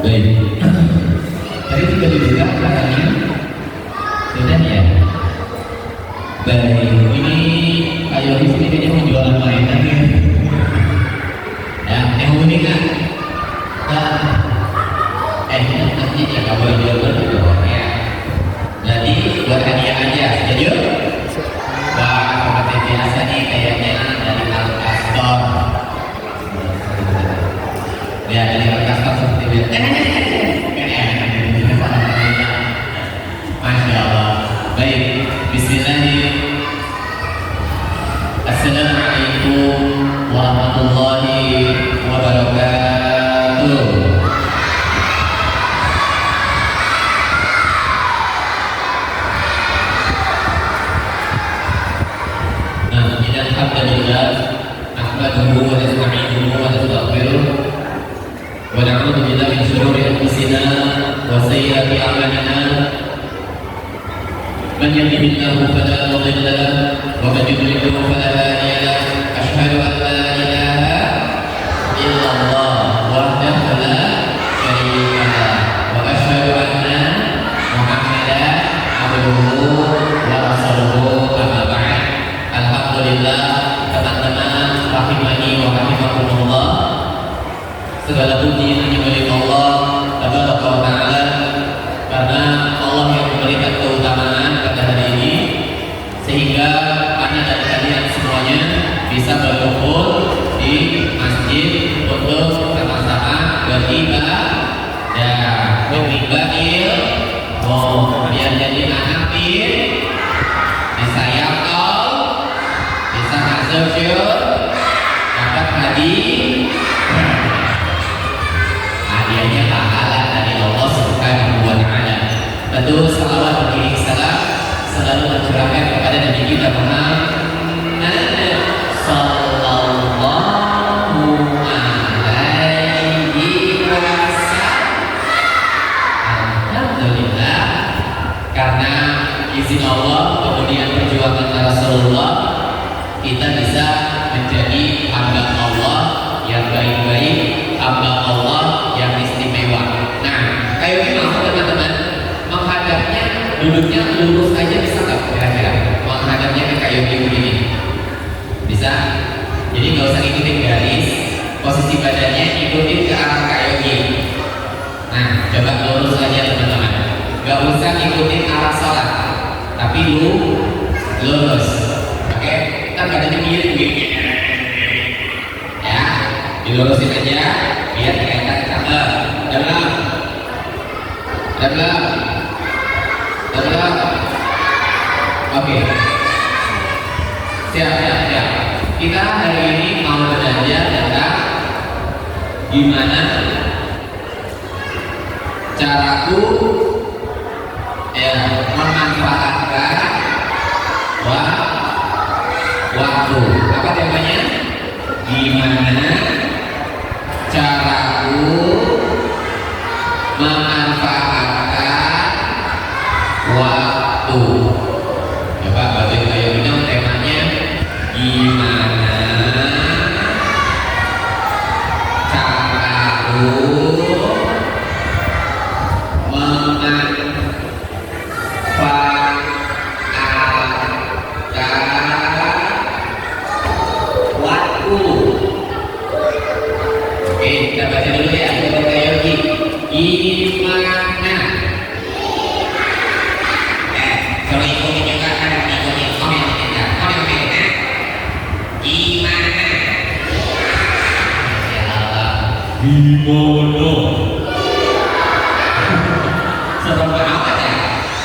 Baik. Tadi sudah dibuka katanya. Sudah ya. Baik. Ini kayu di sini kayaknya mau jualan mainan ya. Ya, yang mau ini kan? Nanti ya nggak boleh jual juga ya. Jadi buat hadiah aja, setuju? Wah, seperti biasa nih kayaknya dari Alkastor. Ya, dari Alkastor seperti biasa. Masya Allah. Baik, Bismillahirrahmanirrahim. Assalamualaikum warahmatullahi wabarakatuh. Alhamdulillah, nahmaduhu wa nasta'inuhu wa nastaghfiruh wa na'udzu billahi min shururi anfusina wa sayyiati a'malina. Man yahdihillahu fala mudilla lahu wa man yudlil fala hadiya lahu. Asyhadu an la ilaha illallah wahdahu la syarika lahu wa asyhadu anna Muhammadan abduhu wa rasuluhu. Amma ba'd. Alhamdulillah, teman-teman rahimani wa rahimakumullah, segala puji hanya milik Allah tabaraka wa ta'ala, karena Allah yang memberikan keutamaan pada hari ini sehingga ana dan kalian semuanya bisa berkumpul di masjid untuk sama-sama beribadah dan beribadah biar jadi anak disayang bisa masuk dapat hadiahnya pahala dari Allah Subhanahu wa ta'ala. Tentu salawat bagi salam selalu tercurahkan kepada Nabi kita Muhammad sallallahu alaihi wasallam. Alhamdulillah, karena izin Allah kemudian perjuangan Rasulullah, kita bisa menjadi hamba Allah yang baik-baik, hamba Allah yang istimewa. Nah, kayak gini mau teman-teman menghadapnya, duduknya lurus aja bisa nggak kira-kira? Menghadapnya ke kayu begini, bisa? Jadi nggak usah ikutin garis, posisi badannya ikutin ke arah kayu gini. Nah, coba lurus aja teman-teman. Nggak usah ikutin arah salat, tapi lurus. Oke? Badannya miring ya, dilurusin aja biar kelihatan cakep. Dalam oke, siap. Kita hari ini mau belajar tentang gimana caraku memanfaatkan waktu. Apa temanya? Gimana caraku memanfaatkan waktu. Coba baca kayak gini temanya gimana caraku kita baca dulu ya, kita yogi. Gimana? Kalau ikutin juga kan ikutin komen kita. Gimana? Ya Allah. Gimana? Seperti apa ya?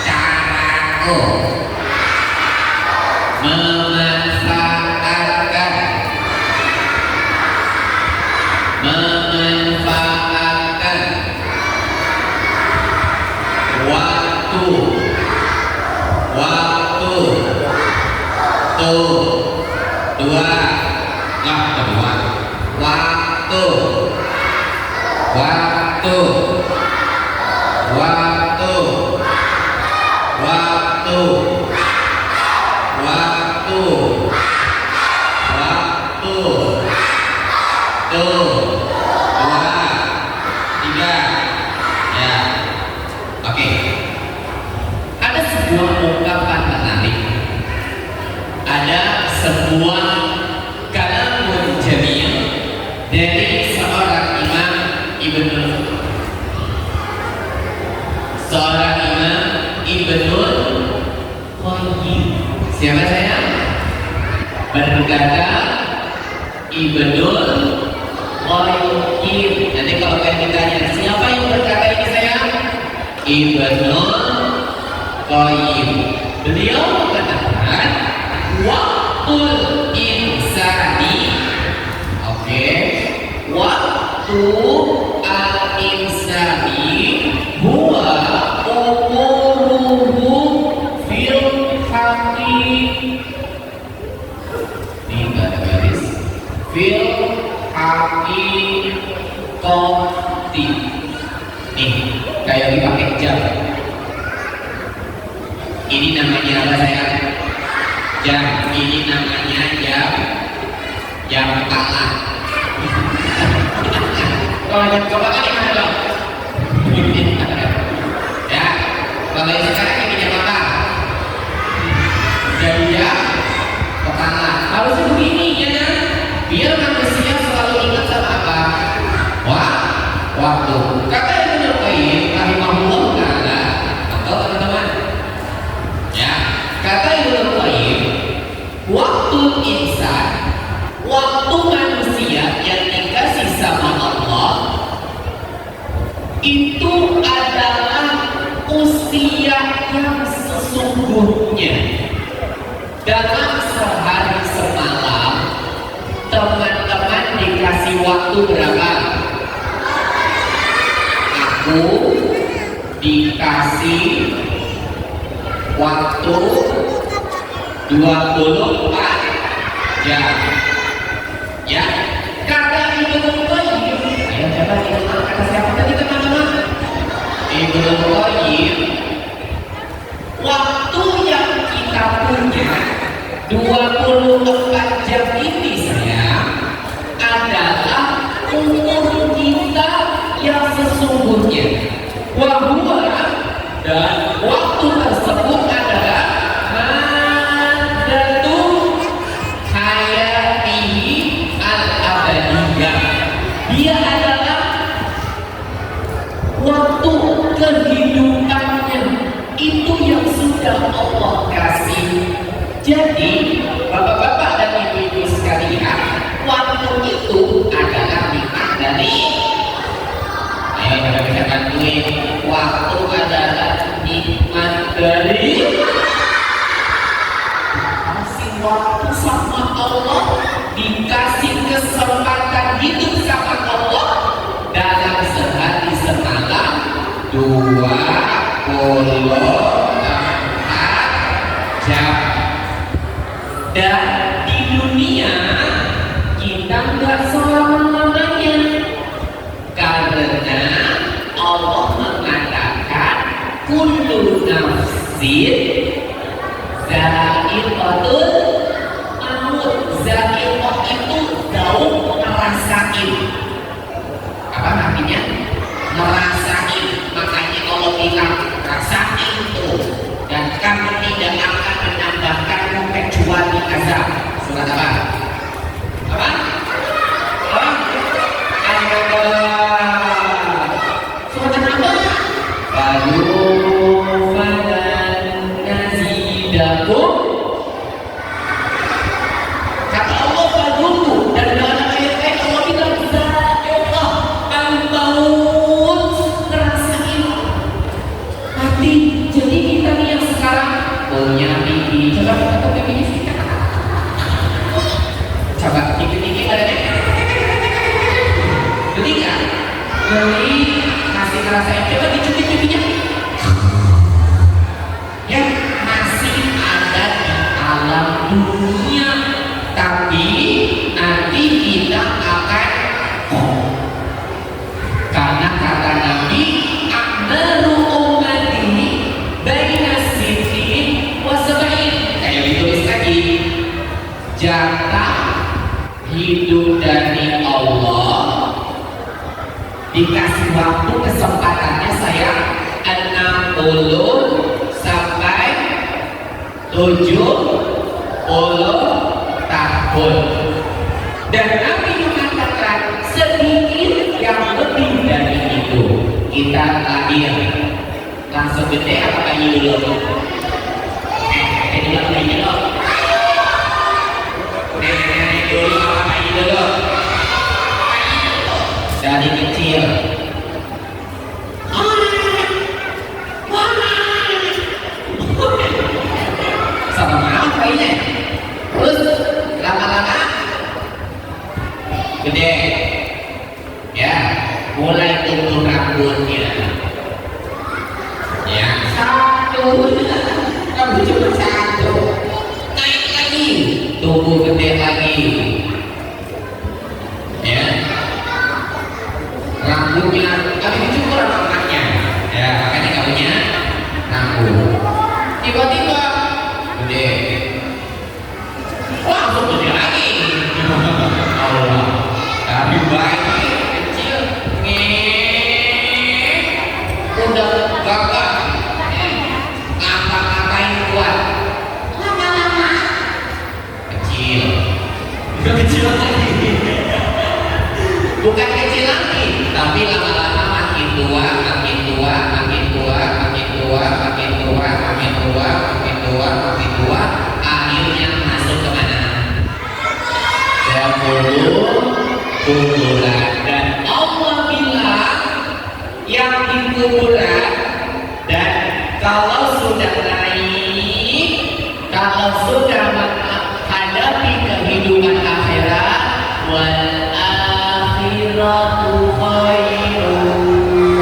Caraku memanfaatkan waktu tuh dua kedua waktu waktu Siapa saya? Berkata Ibnul Qayyim. Nanti kalau kalian ditanya siapa yang berkata ini saya? Ibnul Qayyim. Beliau mengatakan waktul insani, oke, waktu al insani huwa umuruhu fil haqi. Ini enggak ada garis. Fil haqi qati. Nih, kayak dipakai jam. Ini namanya apa saya? Jam. Ini namanya jam tangan. Kalau jam coba kan gimana dong? Ya, kalau yang sekarang ini jam apa? Jadi jam tangan. Harusnya begini ya kan? Biar manusia selalu ingat sama apa? Waktu. Kata Ibnu Qayyim rahimahullah taala, atau teman-teman? Ya, kata Ibnu Qayyim, waktu insan, waktu manusia yang dikasih sama Allah itu adalah usia yang sesungguhnya. Dalam sehari semalam, teman-teman dikasih waktu berapa? Aku dikasih waktu 24 jam. Ya, kata Ibnu Qayyim, ayo coba kita kata siapa tadi teman-teman? Ibnu Qayyim, waktu yang kita punya 24 jam ini saya adalah umur kita yang sesungguhnya. Wahua, dan waktu tersebut adalah dia adalah waktu kehidupannya itu yang sudah Allah kasih. Jadi bapak-bapak dan ibu-ibu sekalian, waktu itu adalah nikmat dari, ayo kita bisa bantuin, waktu adalah nikmat dari, kasih waktu sama Allah, dikasih kesempatan hidup sama Allah dalam sehari semalam 24 jam. Dan di dunia kita nggak selama-lamanya, karena Allah mengatakan kullu nafsin za'iqatul maut. Za'iqah itu daun merasain. Apa artinya? Merasain. Makanya Allah bilang rasain itu, dan kamu tidak akan menambahkanmu kecuali azab. Surat apa? Apa? Surat apa? Baru falan nazidakum. Kata Allah baruku, dan dalam ayat lain Allah bilang za'iqah al-maut, ngerasain mati. Jadi kita nih yang sekarang punya pipi, coba kita pipinya kita, coba pipi badannya, ketika beli masih ngerasain, coba dicubit pipinya, ya masih ada di alam dunia. Tapi nanti kita akan karena kata Nabi akbaru ummati baina sittin wa sab'in, kayak ditulis lagi, jatah hidup dari Allah dikasih waktu kesempatannya saya 60 sampai 70 tahun. Dan Nabi mengatakan sedikit yang lebih dari itu kita lahir langsung gede apa bayi dulu? Jadi bayinya loh. kecil. Sama apa ini? Terus lama-lama gede, ya, mulai tumbuh rambutnya. Ya, satu, rambut cuma satu, naik lagi, tumbuh gede lagi. Ya, rambutnya, tapi dicukur sama anaknya. Ya, makanya nggak punya rambut. Tiba-tiba gede, langsung gede lagi. Allah, tapi baik kecil, udah gagah, ngapa-ngapain kuat, lama-lama kecil, udah kecil lagi, bukan kecil lagi, tapi lama-lama makin tua, makin tua, makin tua, makin tua, makin tua, makin tua, makin tua, makin tua, akhirnya masuk ke mana? Kuburan. Dan Allah bilang yang di kuburan, dan kalau sudah naik, kalau sudah menghadapi kehidupan akhirat, wal akhiratu khairun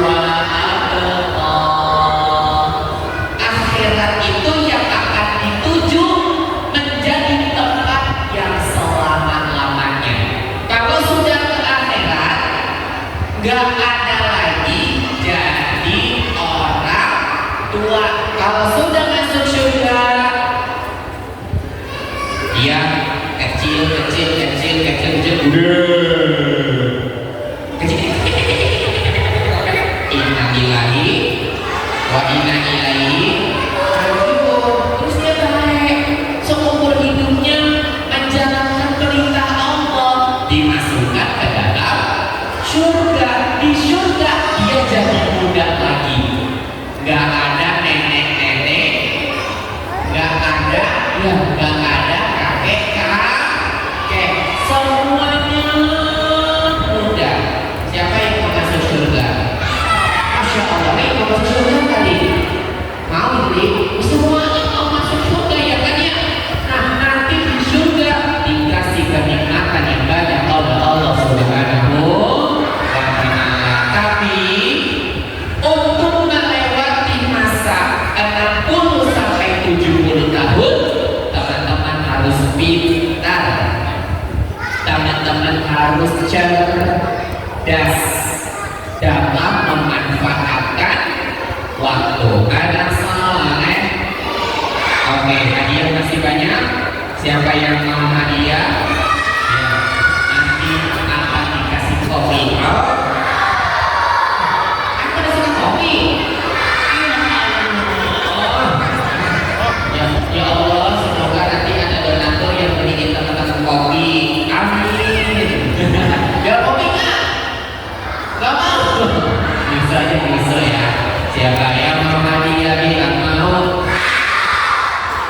wa abqa. Akhirat itu yang akan dituju menjadi tempat yang selama-lamanya. Kalau sudah ke akhirat, gak ada lagi jadi orang tua. Kalau sudah masuk surga, dia kecil, kecil, kecil, kecil, kecil, kecil. Inna lillahi wa inna ilaihi raji'un. Terus dia baik seumur hidupnya menjalankan perintah Allah, dimasukkan ke dalam surga. Di surga dia jadi muda lagi, gak ada nenek-nenek, gak ada, ya gak ada kakek-kakek, semuanya muda. Siapa yang mau masuk surga? Masya Allah, ini mau masuk surga kali? Mau jadi? Semuanya mau masuk surga ya kan ya? Nah, nanti di surga dikasih kenikmatan yang banyak oleh Allah Subhanahu wa Ta'ala. Tapi untuk melewati masa 60 sampai 70 tahun, teman-teman harus pintar, teman-teman harus cerdas dalam memanfaatkan waktu. Ada saleh. Oke, hadiah masih banyak. Siapa yang mau hadiah? Ya, nanti akan dikasih kopi. Aku udah suka kopi. Ya Allah, semoga nanti ada donatur yang beliin teman-teman kopi. Amin. Ya kopi nggak? Gak mau. Bisa aja bisa ya. Siapa yang mau hadiah bilang mau.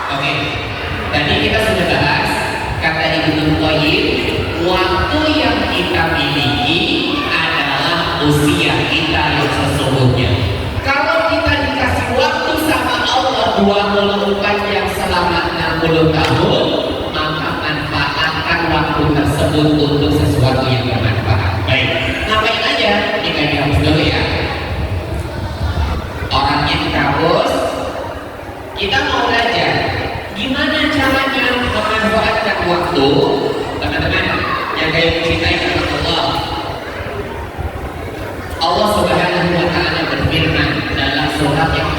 Oke, tadi kita sudah bahas kata Ibnu Qayyim, waktu yang kita miliki adalah usia kita yang sesungguhnya. Kalau kita dikasih waktu sama Allah 24 yang selama 60 tahun, maka manfaatkan waktu tersebut untuk sesuatu yang bermanfaat. Baik, ngapain aja? Kita dihapus dulu ya. Orangnya dihapus. Kita mau belajar gimana caranya memanfaatkan waktu. Teman-teman yang kayak ceritain kepada Allah, Allah Subhanahu wa Ta'ala berfirman dalam surat yang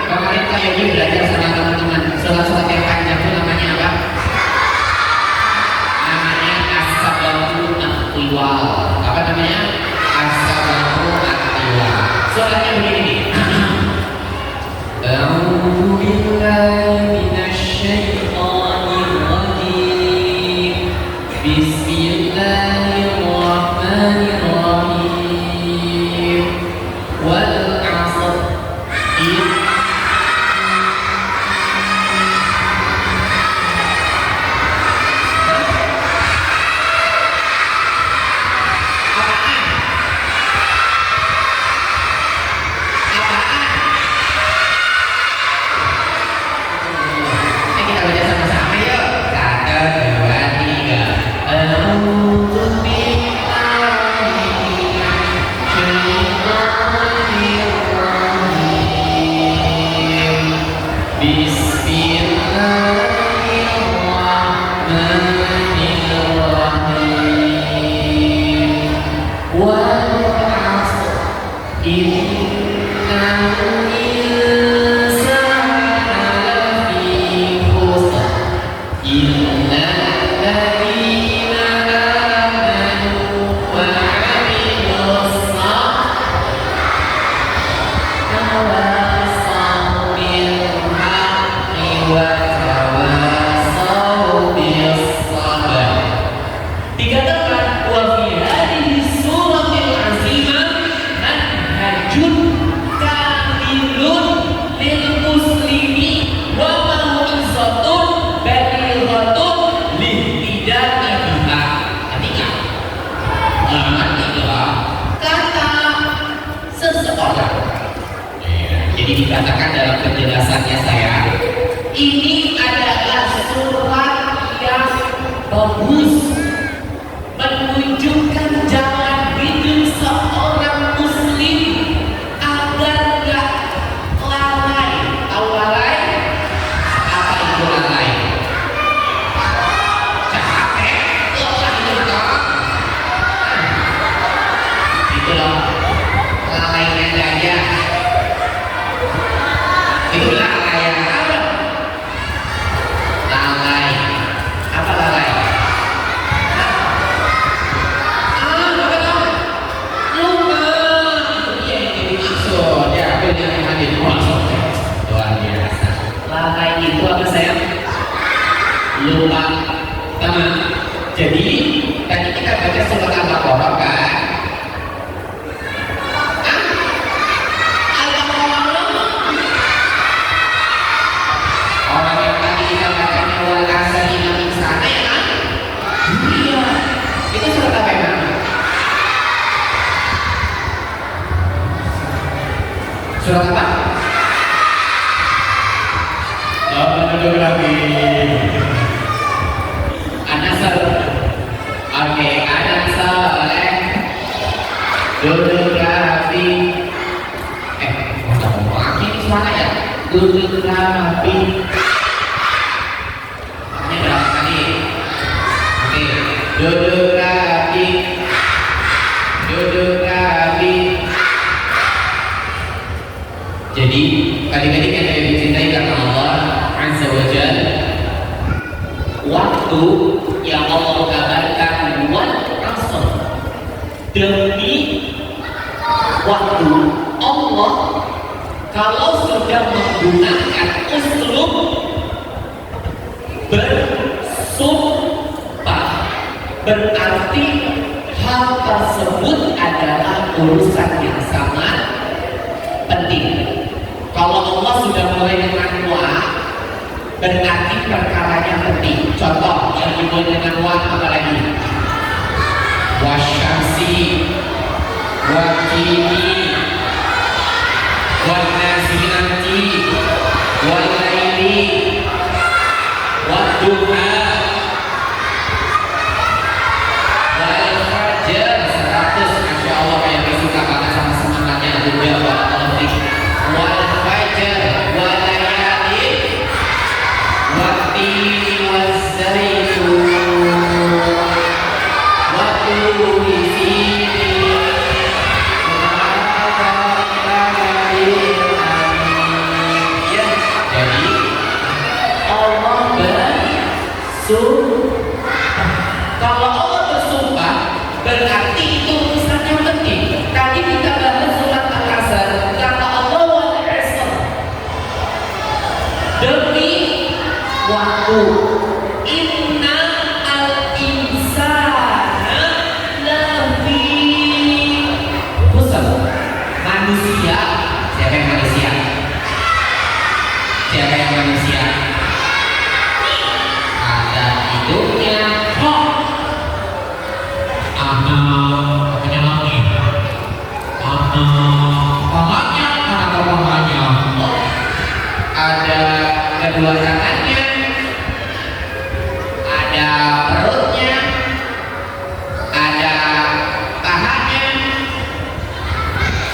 kemarin kayaknya belajar sama teman-teman surat-surat yang panjang itu namanya apa? Namanya As-Sabahul Atiwal. Apa namanya? As-Sabahul Atiwal. Suratnya begini. A'udzu billahi minasy syaithanir rajim. Bismillahirrahmanirrahim. Wal 'ashr. Innal insana lafi khusr. Illal ladzina amanu wa 'amilus shalihati tawasaw bil haqqi wa tawasaw bis sabr. Dikatakan wa fi hadhihi suratil azimah manhajun kamilun lil muslimi wa mau'izatun balighatun lihtidai biha. Ketika adalah kata seseorang. Jadi dikatakan dalam penjelasannya saya, ini adalah surat yang bagus, menunjukkan jalan hidup seorang muslim agar gak lalai. Tahu lalai? Apa itu lalai? Capek, lelah juga. Itu loh, lalainya gajah. Itu lalai yang apa? Lalai. Apa lalai? Lalai itu apa sayang? Lupa. Teman. Jadi tadi kita baca surat Al-Baqarah kan? Orang yang tadi kita bacanya wal 'ashr innal insana ya kan? Iya. Itu surat apa ya? Surat apa? Duduk lagi. An-Nasr. Oke, An-Nasr oleh duduk rapi. Ngomong lagi ini suara ya? Duduk rapi. Ini berapa kali? Oke, duduk rapi. Duduk rapi. Jadi kali-kali kita dicintai karena Allah Azza wa Jalla. Waktu yang Allah kabarkan wal 'ashr, demi waktu Allah kalau sudah menggunakan uslub bersumpah, berarti hal tersebut adalah urusan yang sangat penting. Kalau Allah sudah mulai dengan wa, berarti perkaranya penting. Contoh yang dimulai dengan wa apa lagi? Wasyamsi, wakini, wanazilati, walaili, waduha, walfajr. 100. Masya Allah, kayak suka banget sama semangatnya juga. Walfajr, walayali, wattini waszaitun, waturi sinin, ya. Jadi Allah bersumpah. Kalau Allah bersumpah, berarti itu urusan yang penting. Tadi kita bahas surat Al-Asr, kata Allah wal 'ashr, demi waktu. Inna al-insana lafi khusr. Manusia. Siapa yang manusia? Siapa yang manusia? Ada hidupnya. Apanya lagi? Tangannya, mana tangannya? Ada kedua tangannya, ada perutnya, ada pahanya,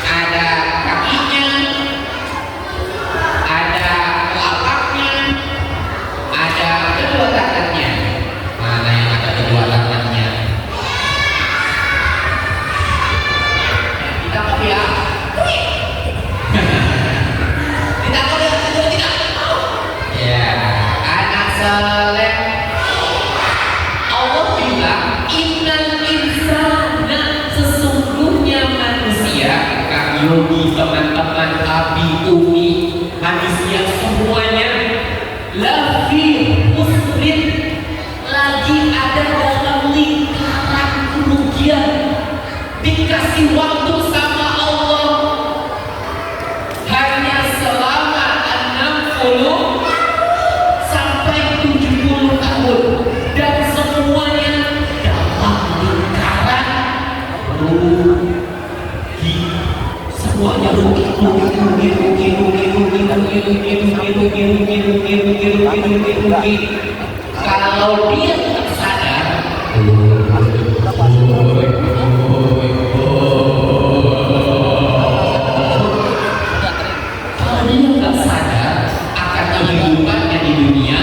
ada kakinya, ada telapaknya, saleh. Allah bilang innal insana, sesungguhnya manusia, Kak Yogi, teman-teman, Abi, Umi, manusia semuanya lafi musrin, lagi ada dalam lingkaran kerugian. Dikasih waktu sama Allah hanya selama 60 sampai 70 tahun, dan semuanya dalam lingkaran rugi. Semuanya rugi. Kalau dia tak sadar, kalau dia tak sadar akan kehidupannya di dunia,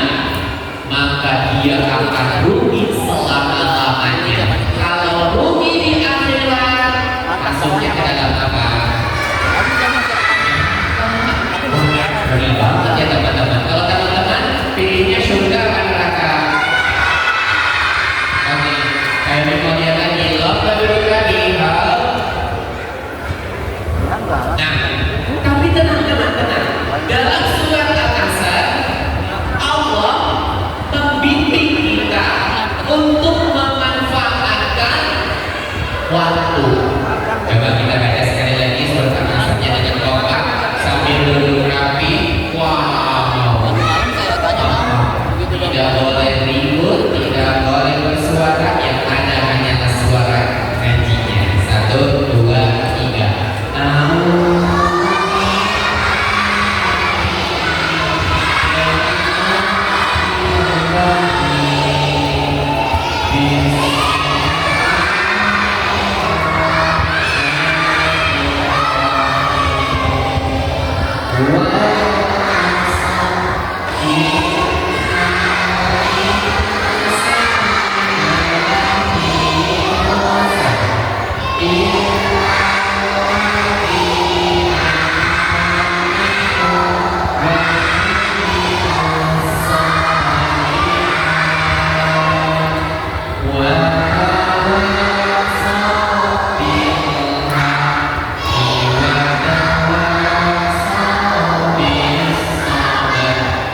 maka dia akan rugi selama-lamanya. Kalau rugi di akhirat, masuknya ke dalam apa? Rugi banget ya teman-teman. Kalau teman-teman pilihnya surga apa neraka? Oke, kayak Mikolia lagi, lomba duduk lagi. Nah, tapi tenang. Dalam surat Al-Asr, Allah membimbing kita untuk memanfaatkan waktu. Coba kita baca sekali lagi surat Al-Asr-nya dengan kompak sambil duduk rapi. Wow, tidak boleh ribut, tidak boleh bersuara, yang ada hanyalah suara ngajinya. 1, 2, 3.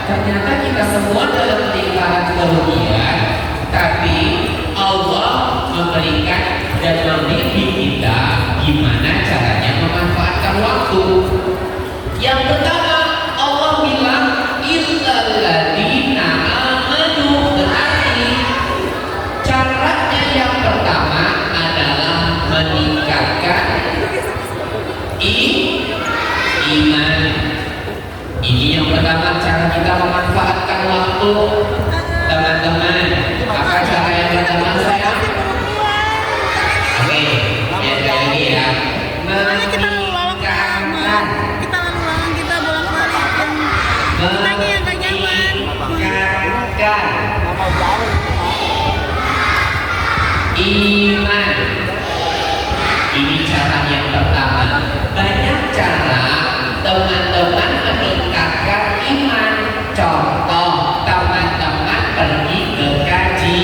Ternyata kita semua dalam lingkaran kerugian, tapi Allah memberikan dan membimbing kita gimana caranya memanfaatkan waktu. Yang pertama, Allah bilang illal ladzina amanu, berarti caranya yang pertama adalah meningkatkan iman. Ini yang pertama, cara kita memanfaatkan waktu. Teman-teman, apa cara yang pertama saya? Oke, lihat lagi ya. Meningkatkan iman. Ini cara yang pertama. Banyak cara teman-teman meningkatkan iman. Contoh, teman-teman pergi ke kaji.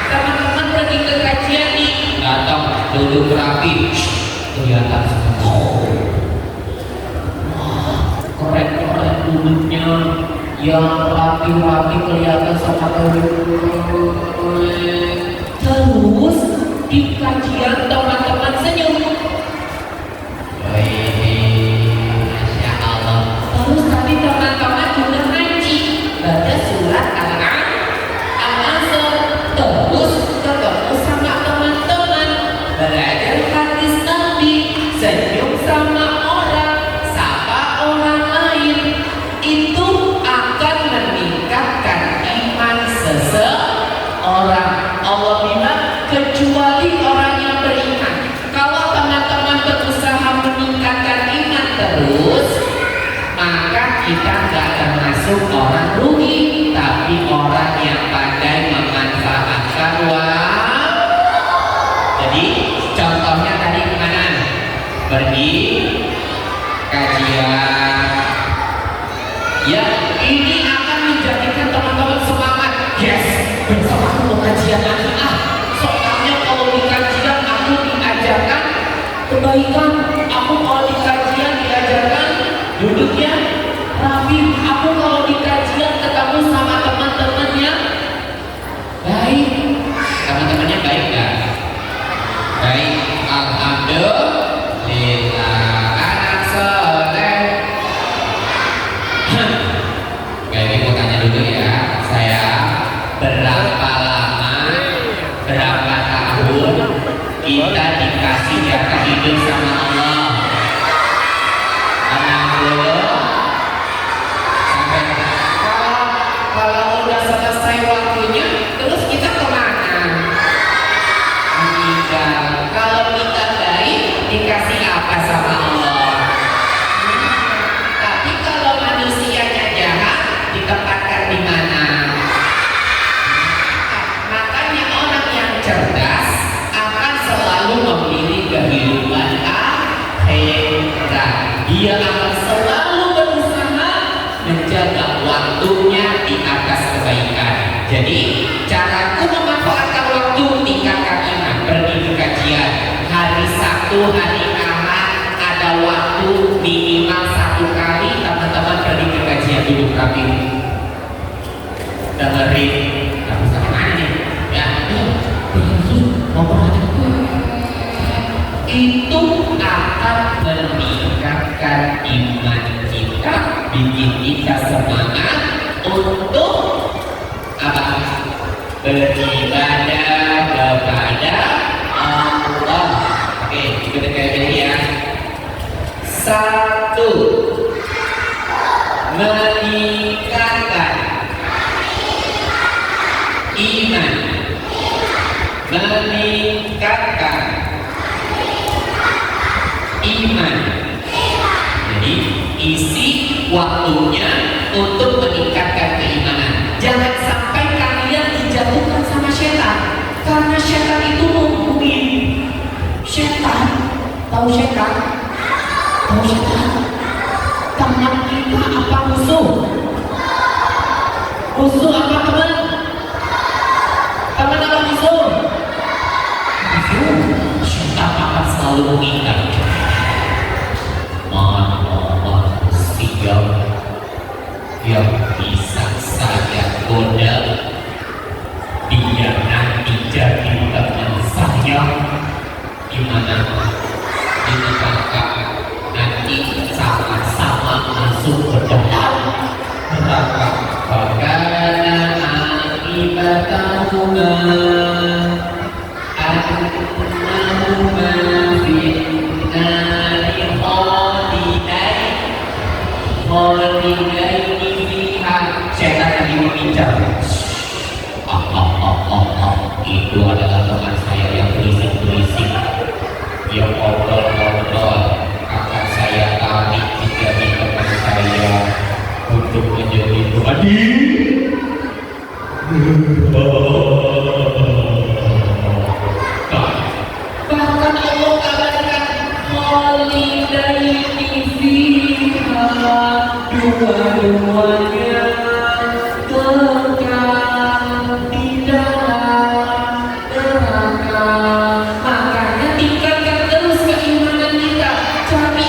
Teman-teman pergi ke kajian nih, datang duduk rapi, kelihatan keren-keren duduknya, yang rapi-rapi kelihatan sama terus di kajian teman-teman senyum. Masya Allah. Terus tadi teman-teman juga ngaji, baca surat Al-Asr. Terus ketemu sama teman-teman, belajar hadis Nabi, senyum sama orang, sapa orang lain. Itu akan meningkatkan iman seseorang. Allah bilang kecuali orang yang beriman. Kalau teman-teman berusaha meningkatkan iman terus, maka kita gak akan masuk orang rugi, tapi orang yang pandai memanfaatkan waktu. Jadi contohnya tadi kemana? Pergi kajian. Ya, ini akan akan menjadikan teman-teman semangat. Yes, besok aku mau kajian lagi. Soalnya kalau di kajian aku diajarkan kebaikan. Aku kalau di kajian diajarkan duduknya rapi. Aku kalau di kajian ketemu sama teman-temannya baik. Teman-temannya baik gak? Baik, alhamdulillah. Anak soleh. Baik, ibu tanya dulu ya. Saya berapa lama, berapa tahun kita dikasih jatah hidup sama Allah? 60 sampai kalau udah selesai waktunya, terus kita kemana? Meninggal. Kalau kita baik, dikasih apa sama Allah? Tapi kalau manusianya jahat, ditempatkan di mana? Makanya orang yang cerdas akan selalu memilih kehidupan akhirat. Dia akan selalu berusaha menjaga waktunya di atas kebaikan. Jadi caraku memanfaatkan waktu, tingkatkan iman, pergi ke kajian. Hari Sabtu, hari Ahad ada waktu minimal 1 kali teman-teman pergi ke kajian, duduk rapi, dengerin. Tapi sama mana nih? Ya, ngomong aja. Itu akan meningkatkan iman kita, bikin kita semangat untuk apa? Beribadah kepada Allah. Oke, ikutin kayak gini ya. 1. Meningkatkan iman, meningkatkan iman. Jadi isi waktunya untuk meningkatkan keimanan. Jangan sampai kalian dijatuhkan sama setan, karena setan itu nungguin. Setan, tahu setan? Tahu setan? Teman kita apa musuh? Musuh apa teman? Teman apa musuh? Musuh. Setan akan selalu mengingatkan. Siap yang bisa saya goda, dia nanti jadi teman saya. Gimana? Ini kakak nanti sama-sama masuk ke dalam neraka. Bagaimana akibatahuma? Annahuma finnari khalidaini fiha. Setan lagi berbicara. Itu adalah teman saya yang berisik-berisik, yang ngobrol-ngobrol. Akan saya tarik menjadi teman saya untuk menjadi pribadi. Bahkan Allah kabarkan khalidaini fiha, dua-duanya kekal di dalam neraka. Makanya tingkatkan terus keimanan kita. Cari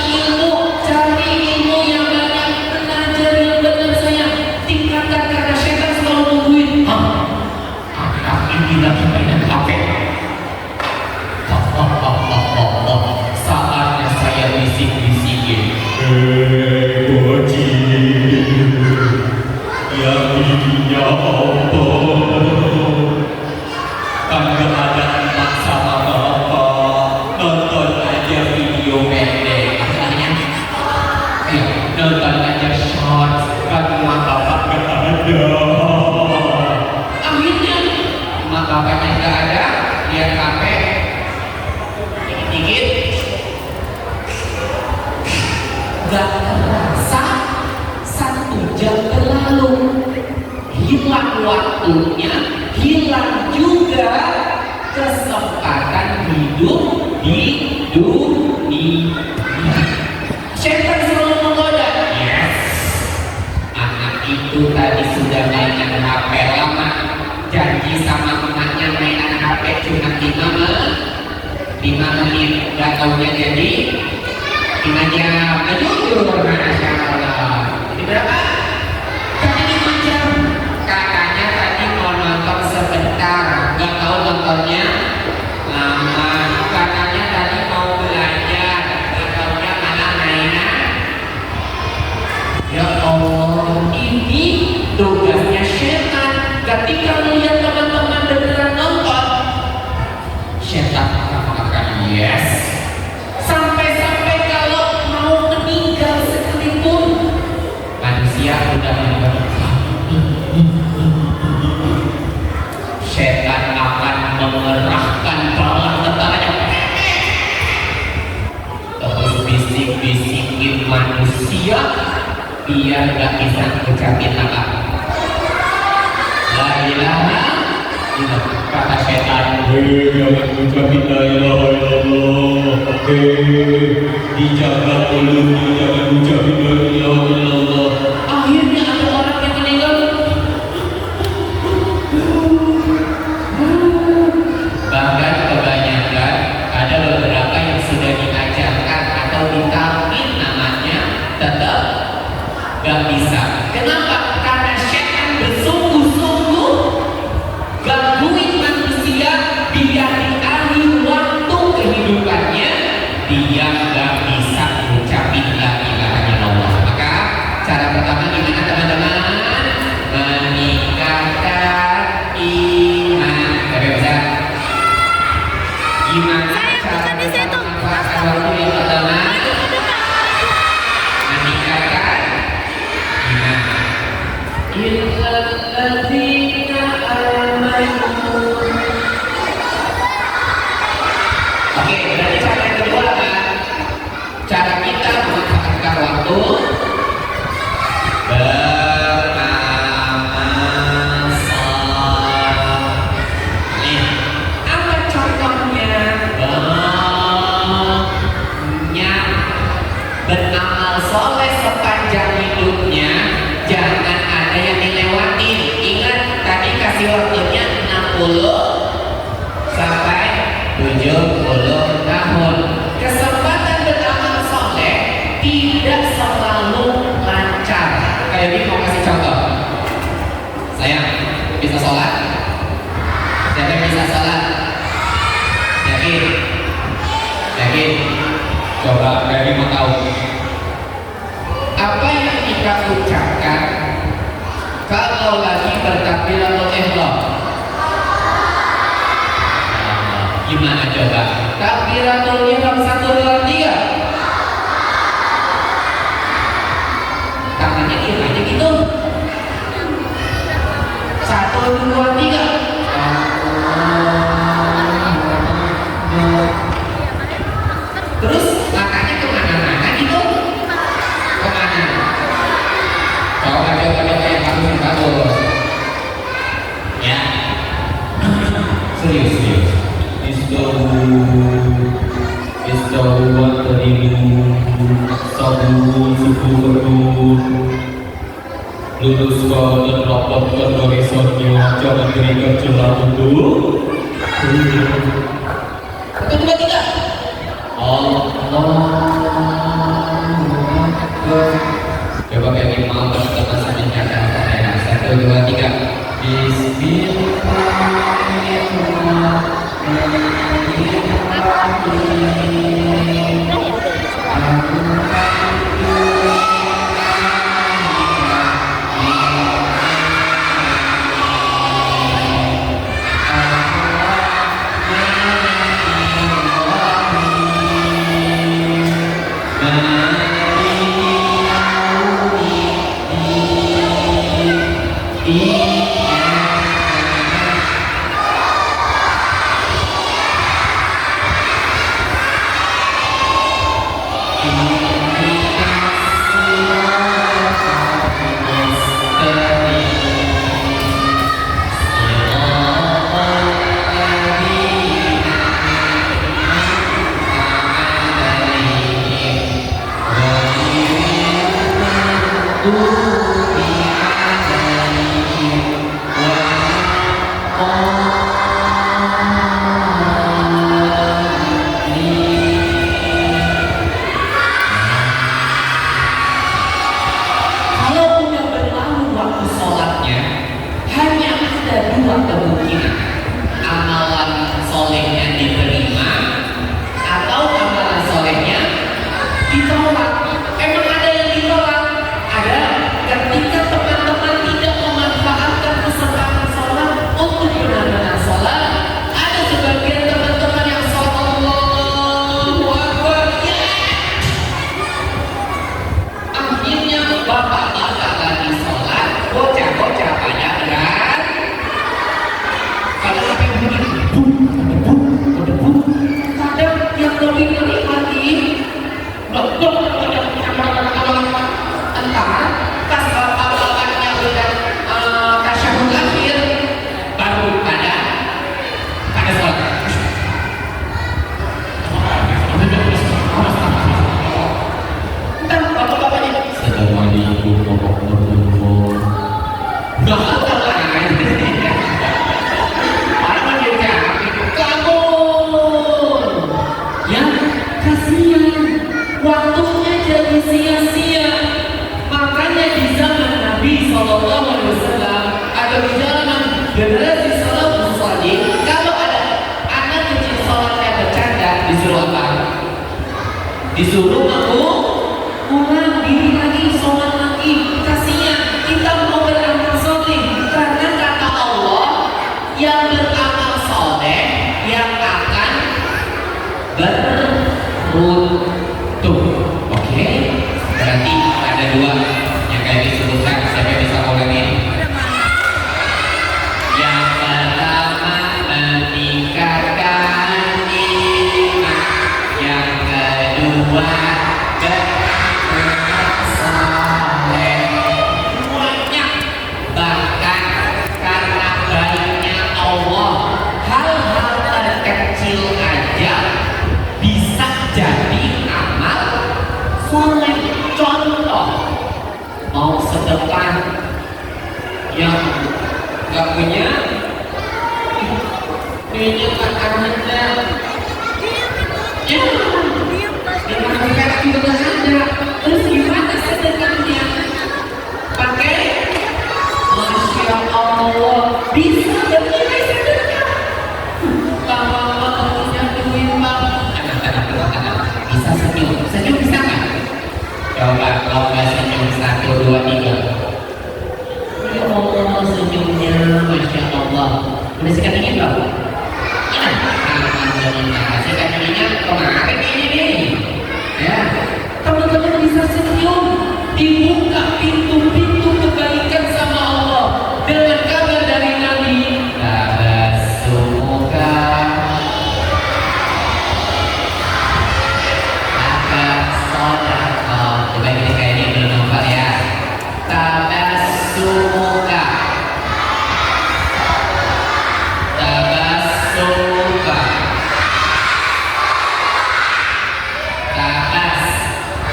ilmu yang banyak, belajar yang benar sayang. Tingkatkan karena setan selalu nungguin. Anak ini lagi mainan HP. Saatnya saya bisik-bisikin. Ya Allah, kan gak ada emak sama bapak, nonton aja video pendek. Akhirnya, nonton aja short, kan emak bapak gak ada. Akhirnya, emak bapaknya gak ada, lihat HP, dikit-dikit, gak terasa 1 jam berlalu. Hilang waktunya, hilang juga kesempatan hidup di dunia. Setan selalu menggoda. Yes, anak itu itu tadi sudah mainan HP lama, janji sama emaknya mainan HP cuma 5 menit, gak taunya jadi 5 jam. Aduh, Masya Allah. Jadi berapa? Tadi 5 jam. Katanya tadi mau nonton sebentar, gak tahu nontonnya lama. Katanya tadi mau belajar, gak taunya malah mainan. Ya Allah, ini tugasnya setan. Ketika melihat teman-teman beneran nonton, setan mengatakan yes. Sampai-sampai kalau mau meninggal sekalipun, manusia sudah meninggal, setan akan mengerahkan bala tentaranya, terus bisik-bisikin manusia biar gak bisa ngucapin apa. La ilaha illallah. Kata setan, Jangan ucapin la ilaha illallah. Dijaga mulutnya, jangan ucapin la ilaha illallah. akhirnya ada orang yang meninggal. Bahkan kebanyakan ada beberapa yang sudah diajarkan atau ditalkin namanya, tetap gak bisa. Kenapa? Karena setan bersungguh-sungguh gangguin manusia biar di akhir waktu kehidupannya dia gak bisa mengucapin la ilaha illallah. Maka cara pertama gimana teman-teman? Meningkatkan iman. Tapi bisa gimana cara memanfaatkan waktu yang pertama? Meningkatkan iman. Illalladzina amanu. Oke, berarti cara yang kedua apa? Cara kita memanfaatkan waktu beramal saleh. Apa contohnya? Banyak beramal soleh sepanjang hidupnya, jangan ada yang dilewatin. Ingat tadi kasih waktunya 60 sampai 70 tahun. Kesempatan beramal soleh tidak selalu lancar. Kayak ini mau kasih contoh. Sayang, bisa sholat? Siapa yang bisa sholat? Yakin? Yakin? Coba kayak ini mau tahu. Apa yang kita ucapkan kalau lagi bertakbiratul ihram? Gimana coba? Takbiratul ihram 1, 2, 3. Tangannya diem aja gitu. 1, 2, 3. Terus matanya kemana-mana gitu. Kemana? Coba yang bagus. Ya. Serius. Istawu wa tadimu sabu suku berdua. Luruskan dan rapatkan barisannya, jangan berikan celah untuk Satu, dua, tiga. Coba kayak gini mau teman-teman sambil nyanyi. 1, 2, 3. sholatnya, hanya ada dua kemungkinan: amalan solehnya diterima atau amalan solehnya ditolak. Emang ada yang ditolak? Ada. Ketika teman-teman tidak memanfaatkan kesempatan sholat untuk benar-benar sholat, ada sebagian teman-teman yang sholat Allahu Akbar, ya. Akhirnya bapak-bapak lagi sholat, bocah-bocah pada berat. Kalau sampai begini, kadang yang lebih ngeri lagi, entah pas bapak-bapaknya udah tasyahud akhir baru pada sholat. Entah bapak-bapaknya Assalamualaikum warahmatullahi wabarakatuh. Waktunya jadi sia-sia. Makanya di zaman Nabi Sallallahu Alaihi Wasallam atau di zaman generasi salafus salih, kalau ada anak kecil sholatnya bercanda, disuruh apa? Disuruh ulang diri lagi, sholat lagi. Kasihan, kita mau beramal soleh karena kata Allah, yang beramal soleh yang akan beruntung. Oke, berarti ada dua yang kayak disebutkan. Siapa yang bisa ulangin? Yang pertama meningkatkan iman, yang kedua beramal saleh. Banyak, bahkan karena baiknya Allah, hal-hal terkecil aja bisa jadi amal soleh. Contoh, mau sedekah yang gak punya, duitnya gak ada, ya dengan sekarang juga gak ada. Terus gimana sedekahnya? Pakai Masya Allah, bisa bernilai sedekah. Kalau punya duit bang, bisa senyum bisa nggak? Coba lomba senyum 1, 2, 3. Ya Allah, senyumnya Masya Allah. Udah sikat dingin belum? Alhamdulillah, sikat dinginnya kemarin ini nih. Ya, teman-teman bisa senyum, dibuka pintu-pintu kebaikan sama Allah dengan kabar dari Nabi. Tabassumuka sedekah. Coba kita kayak ini belum nampak ya. Tabassumuka, tabassumuka, tabassumuka,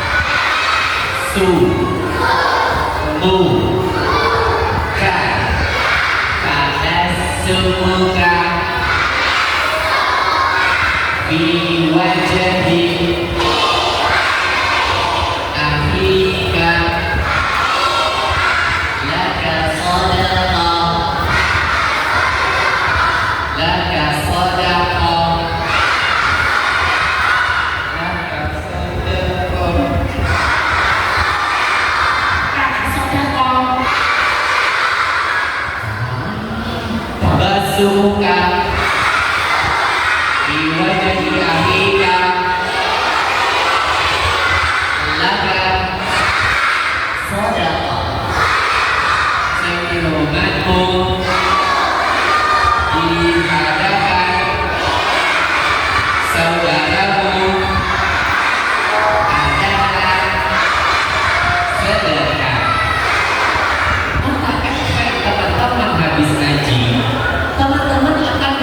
tabassumuka fi wajhi akhika laka sadaqah, laka sadaqah, laka sadaqah, laka sadaqah. Tabassumuka fi wajhi akhika laka sadaqah. Senyumanmu di hadapan saudaramu adalah sedekah. Maka efek teman-teman habis ngaji, teman-teman akan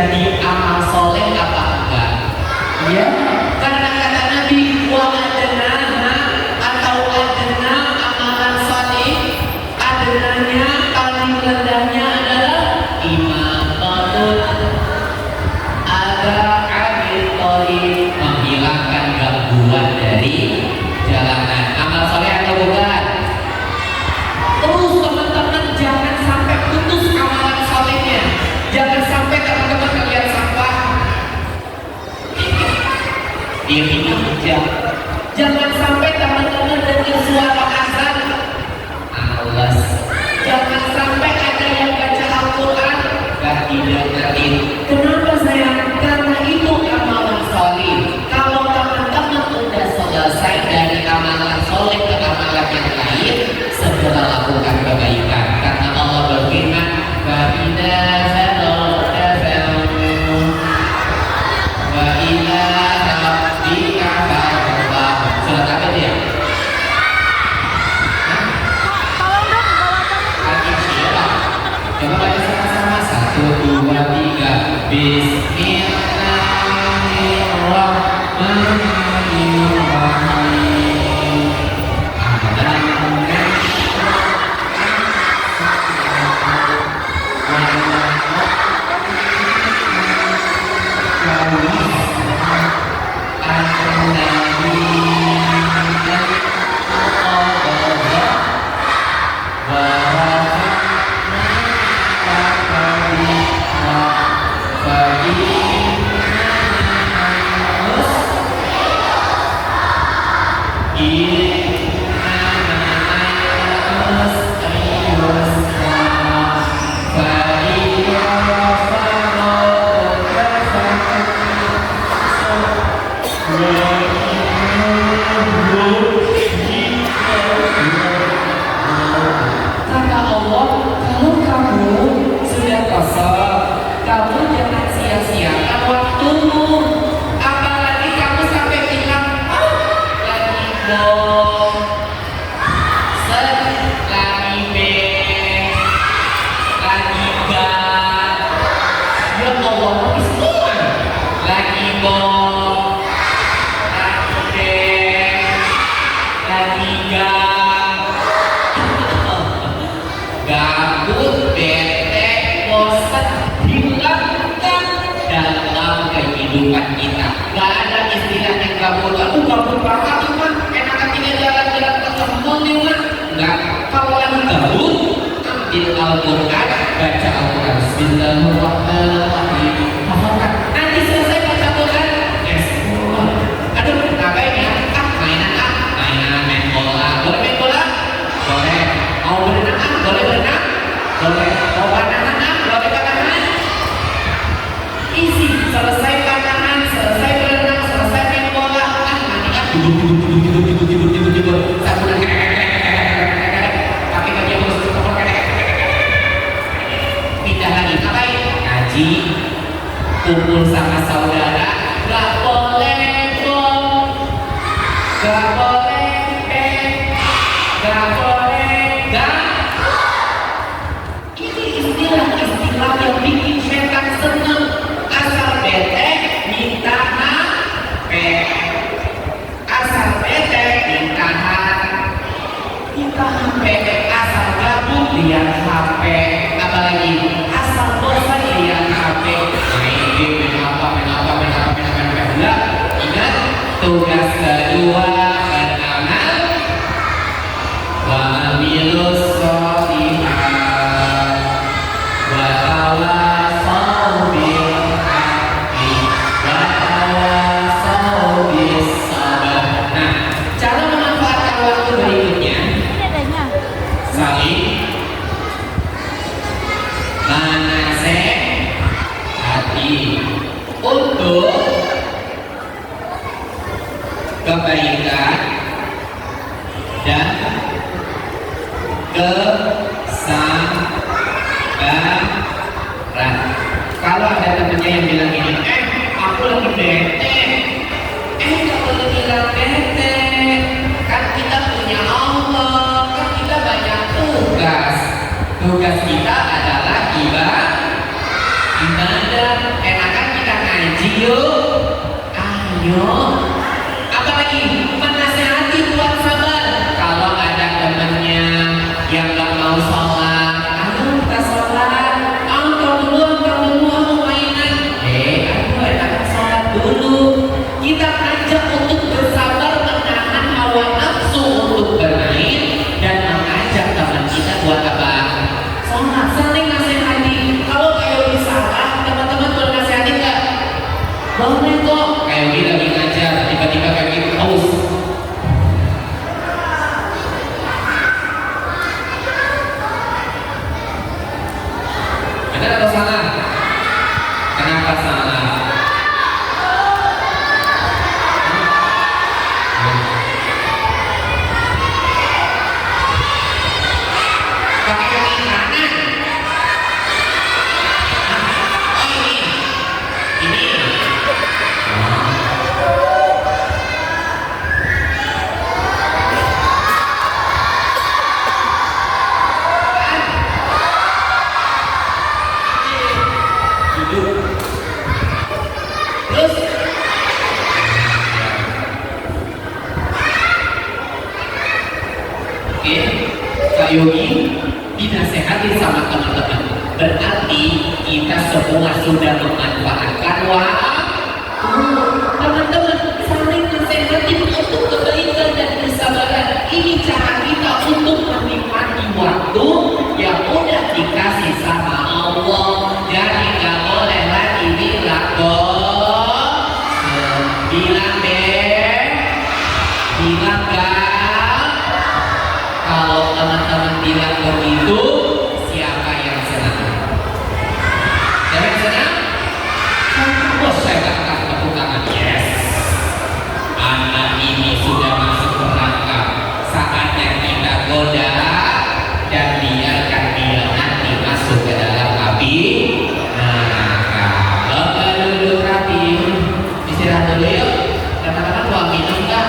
menjadi amal soleh apa enggak? Ya, karena kata Nabi wa adnaha atau adna amalan soleh, adnanya paling rendahnya adalah imatatul ada anil thariq, menghilangkan gangguan dari jalanan. Amal soleh atau bukan? Terus teman-teman jangan sampai putus amalan solehnya. Jangan sampai teman-teman kalian sampah dirinya aja. Jangan sampai teman-teman dengar suara azan alas. Jangan sampai ada yang baca Al-Quran gak didengerin. Kenapa sayang? Karena itu amalan soleh. Kalau teman-teman udah selesai dari amalan soleh ke amalan yang lain, segera lakukan kebaikan. Karena Allah berfirman, "Fa'idza faragta fanzur wa ila rabbika farghab." Surat apa itu ya? Al-Insyirah. Coba baca sama-sama. 1, 2, 3. Bismillahirrahmanirrahim. Kata Allah, kalau kamu sudah kosong, kamu jangan sia-siakan waktumu. Apalagi kamu sampai bilang, lagi bom, lagi be, lagi gas. Ya Allah, semua lagi bom, lagi be, lagi gas. Gabut, bete, bosan, hilangkan dalam kehidupan kita. Gak ada istilah yang gabut. Aduh gabut banget tuh mah, enakan tidak jalan-jalan ke tempat nih mah. Enggak, kalau lagi gabut, ambil Al-Quran, baca Al-Quran. Bismillahirrahmanirrahim. Hafalkan. Nanti selesai baca Quran, yes. Aduh, ngapain ya? Mainan main bola. Boleh main bola? Boleh. Mau berenang? Boleh berenang? Boleh. Mau panahan? Boleh panahan? Isi. Selesai panahan, selesai berenang, selesai main bola. Tidur. Sabunan pakai baju yang bagus. Pindah lagi. Ngapain? Ngaji. Kumpul sama saudara. Gak boleh bom. Gak boleh gak boleh gak. Ini istilah yang bikin setan seneng. Asal bete minta HP, asal bete minta HP, asal gabut lihat HP, apalagi asal bosan lihat HP, main game, main apa. Lah, ingat tugas kedua beramal wa amilus sholihat wa tawassaw bil haqqi wa tawassaw bis sabr. Nah, cara memanfaatkan waktu berikutnya saling menasehati untuk kebaikan dan kesabaran. Kalau ada temennya yang bilang ini, aku lagi bete, kalau lagi bete, kan kita punya Allah, kan kita banyak tugas. Tugas kita adalah ibadah. benar, enakan kita ngaji yuk. Ayo. Apalagi menasehati buat sabar. Kalau ada temennya yang gak mau sholat, ayo kita sholat. Kamu dulu mau mainan. Ayo enakan sholat dulu. Kita ajak untuk bersabar, menahan hawa nafsu untuk bermain, dan mengajak teman kita buat apa? Sholat. Saling nasihati. Kalau kayak salah, teman-teman boleh nasihati nggak? Boleh kok. Kayak lagi ngajar, tiba-tiba kayak gitu haus. Benar atau salah? Kenapa salah? Pakai kaki kanan. Oh ini. Terus oke, Kak Yogi dinasehati sama teman-teman. Berarti kita semua sudah memanfaatkan waktu. Teman-teman saling nasehati untuk kebaikan dan kesabaran. Ini cara kita untuk menikmati waktu yang udah dikasih sama Allah. Jadi nggak boleh lagi bilang bilang gak. Kalau teman-teman bilang begitu, siapa yang senang? Siapa yang senang? Oh, saya katakan tepuk tangan. Yes, anak ini sudah masuk perangkap. Saatnya kita goda dan biarkan dia nanti masuk ke dalam api neraka. Oke, duduk rapi. Istirahat dulu yuk. Katakan mau minum nggak?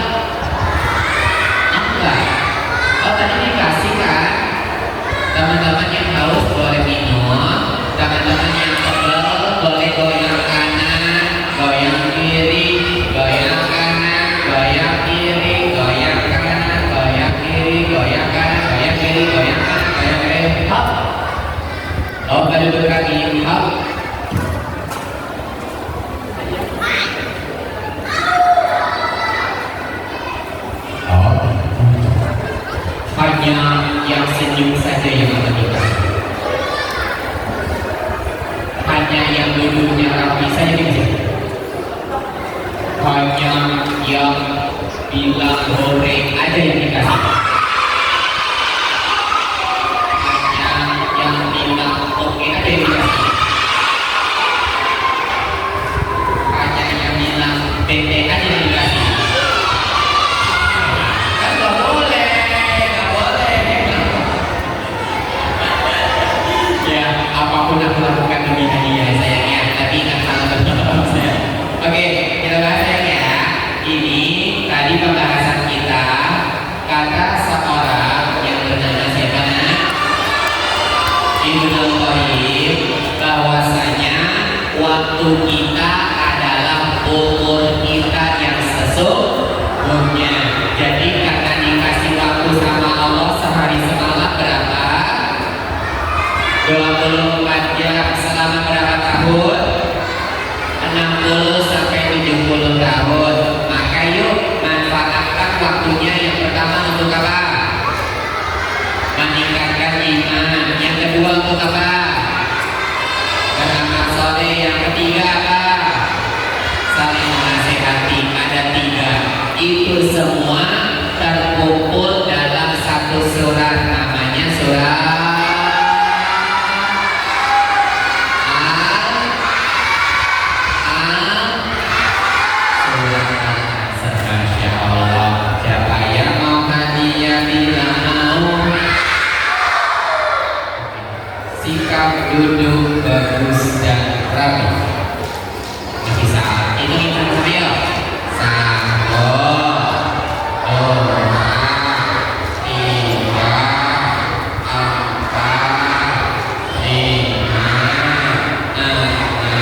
Enggak. Oh, tadi dikasih kan? Teman-teman yang haus boleh minum. Teman-teman yang pegel boleh goyang kanan, goyang kiri, goyang kanan, goyang kiri, goyang kanan, goyang kiri, goyang kanan, goyang kiri, goyang kanan, goyang kiri. Hop. Oh, duduk lagi. Hop. Hanya yang senyum saja yang menikah. Hanya yang duduknya rapi saja dikasih. Hanya yang bilang boleh aja yang dikasih. Hanya yang bilang oke aja yang dikasih. Hanya yang bilang bete aja yang dikasih. Apapun aku lakukan demi hadiah sayangnya, tapi ingat sama teman-teman saya. Oke, kita bahas sayangnya. Ini tadi pembahasan kita, kata seorang yang bernama siapa? Ibnu Qayyim, bahwasanya waktu kita adalah umur kita yang sesungguhnya. Jadi karena dikasih waktu sama Allah sehari semalam berapa? 24 jam selama berapa tahun? 60 sampai 70 tahun. Maka yuk manfaatkan waktunya. Yang pertama untuk apa? Meningkatkan iman. Yang kedua untuk apa? Beramal soleh. Yang ketiga apa? Saling menasehati. Ada 3. Itu semua terkumpul dalam satu surat, namanya surat duduk bagus dan rapi. Masih saat itu kita sambil 1, 2, 3, 4, 5, 6,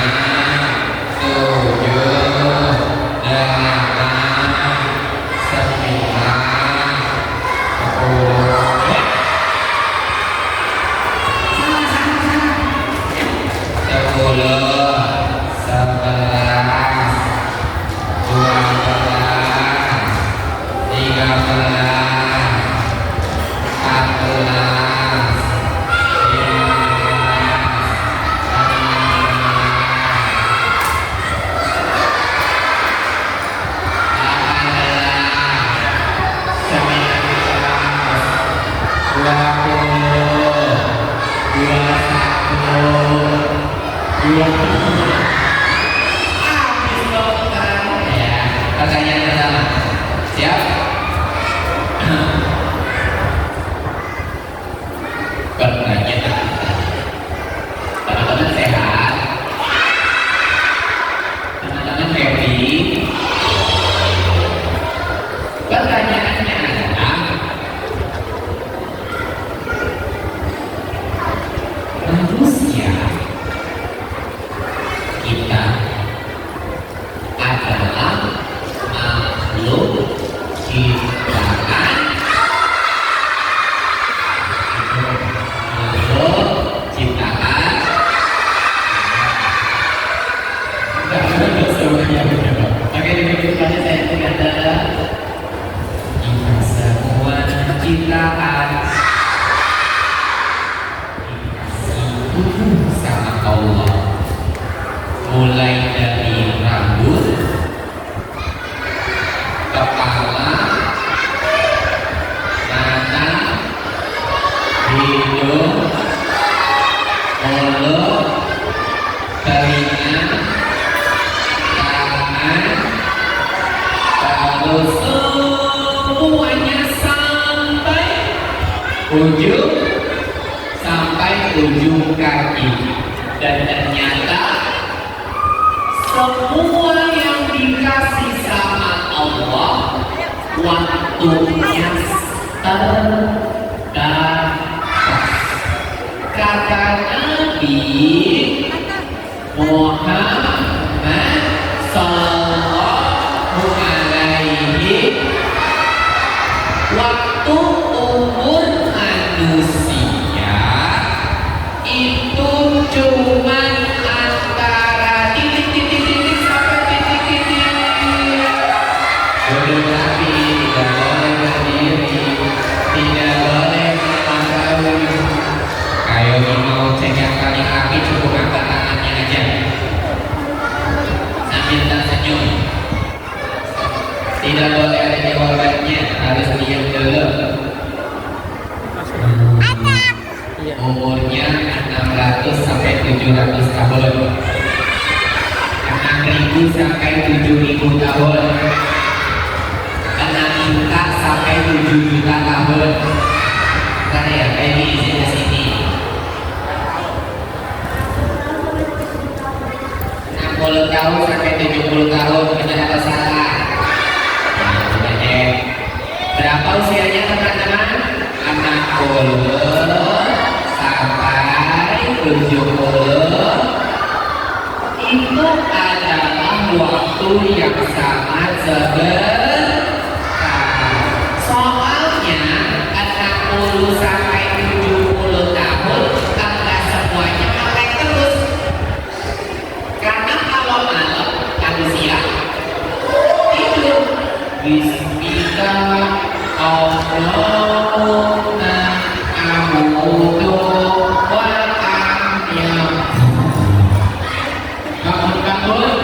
Habis dokter. Ya, pertanyaan pertama. Siap? Pertanyaan. Teman-teman sehat? Teman-teman happy? Pertanyaannya adalah manusia kita adalah makhluk ciptaan Oke, demikian saya adalah kita semua ciptaan dikasih sama Allah, mulai dari rambut, kepala, mata, hidung, mulut, telinga, tangan, lalu semuanya sampai ujung kaki. Dan ternyata semua yang dikasih sama Allah waktunya terbatas. Kata Nabi Muhammad Sallallahu Alaihi, waktu umur manusia itu cuma antara titik sampai titik. Tetapi tidak boleh berdiri, tidak boleh mengetahui. Ayo mau cek yang paling rapi, cukup angkat tangannya aja sambil tersenyum. Tidak boleh ada jawabannya, harus diam dulu. Umurnya 600 sampai 700 tahun, 6.000 sampai 7.000 tahun, 6 juta sampai 7 juta tahun. Karena ya kayak gini sini sini 60 tahun sampai 70 tahun, benar atau salah? Nah, berapa usianya teman-teman? 60 sampai 70. Itu adalah waktu yang sangat sebentar. Soalnya 60 sampai 70 tahun enggak semuanya melek terus. Karena kalau malam manusia tidur. Bismillah Allahumma a'udzu wa ahya. Bangun.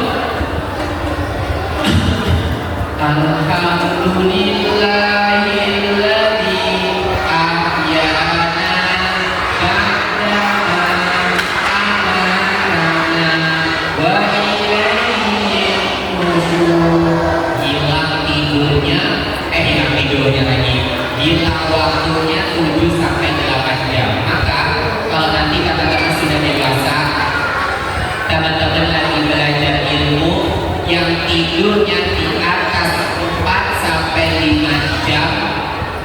Alhamdulillahilladzi ahyana ba'da amatana wa ilaihi nusyur. Hilang tidurnya lagi, hilang waktunya 7 sampai 8 jam. Maka kalau nanti katakanlah sudah dewasa, teman-teman lagi belajar ilmu yang tidurnya di atas 4 sampai 5 jam,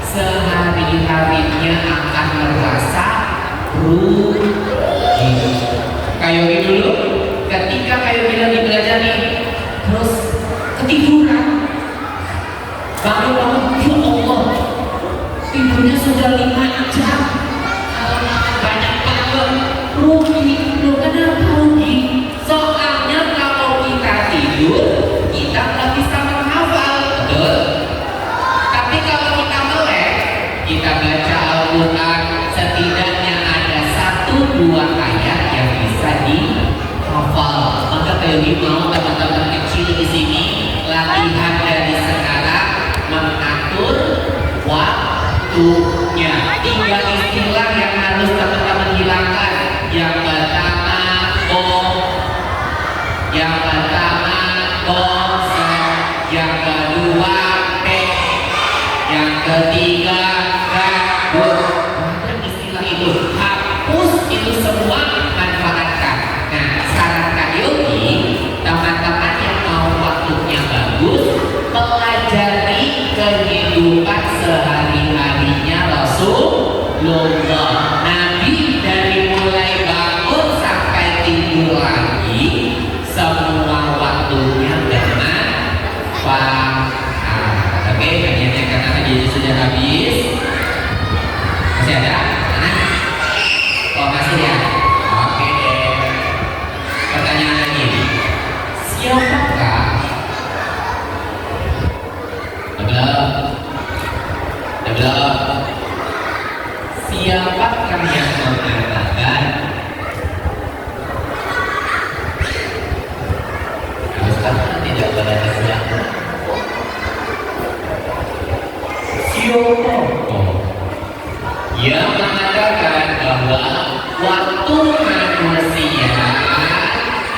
sehari-harinya akan merasa rugi. Kayak dulu, ketika kayak lagi belajar nih, terus ketiduran, bangun-bangun, ya Allah, tidurnya sudah 5 jam, banyak banget, rugi. Loh, kenapa rugi? Soalnya kalau kita tidur, kita nggak bisa menghafal, betul? Tapi kalau kita melek, kita baca Al-Quran, setidaknya ada 1-2 ayat yang bisa dihafal. Maka Teori mau teman-teman kecil di sini latihan dari sekarang mengatur waktu waktunya. Tiga istilah yang harus teman-teman hilangkan. Yang pertama yang pertama bosan, yang kedua yang ketiga gabut. Ada istilah itu, hapus itu semua, manfaatkan. Nah, saran Kak Yogi, teman-teman yang mau waktunya bagus, pelajari kehidupan sehari-harinya Rasulullah. Nabi dari mulai bangun sampai tidur lagi, semua waktunya bermanfaat. Oke, kajiannya karena kajiannya sudah habis. Masih ada? Oh, masih ya? Oke deh. Pertanyaan lagi. Siapakah? Belum. Siapakah yang mengatakan Ustaz tidak berada siapa? Siapa yang mengatakan bahwa waktu manusia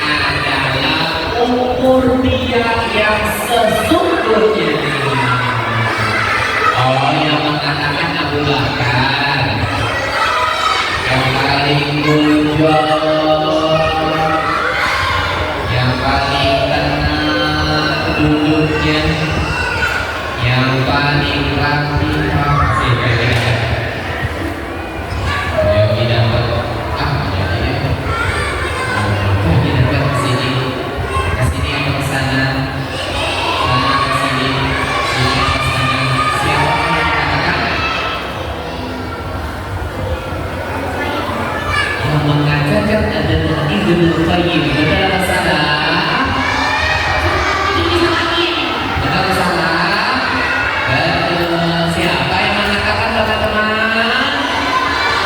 adalah umur dia yang sesungguhnya? Oh, yang mengatakan Abu Bakar, yang paling bujur, yang paling tenang duduknya, yang paling rapi. Yang tidak dapat kesini atau kesana, sana kesini, sini kesana. Siapa yang mengatakan? Yang mengatakan adalah Ibnu Qayyim. Benar atau salah? Benar atau salah? Siapa yang mengatakan, teman-teman?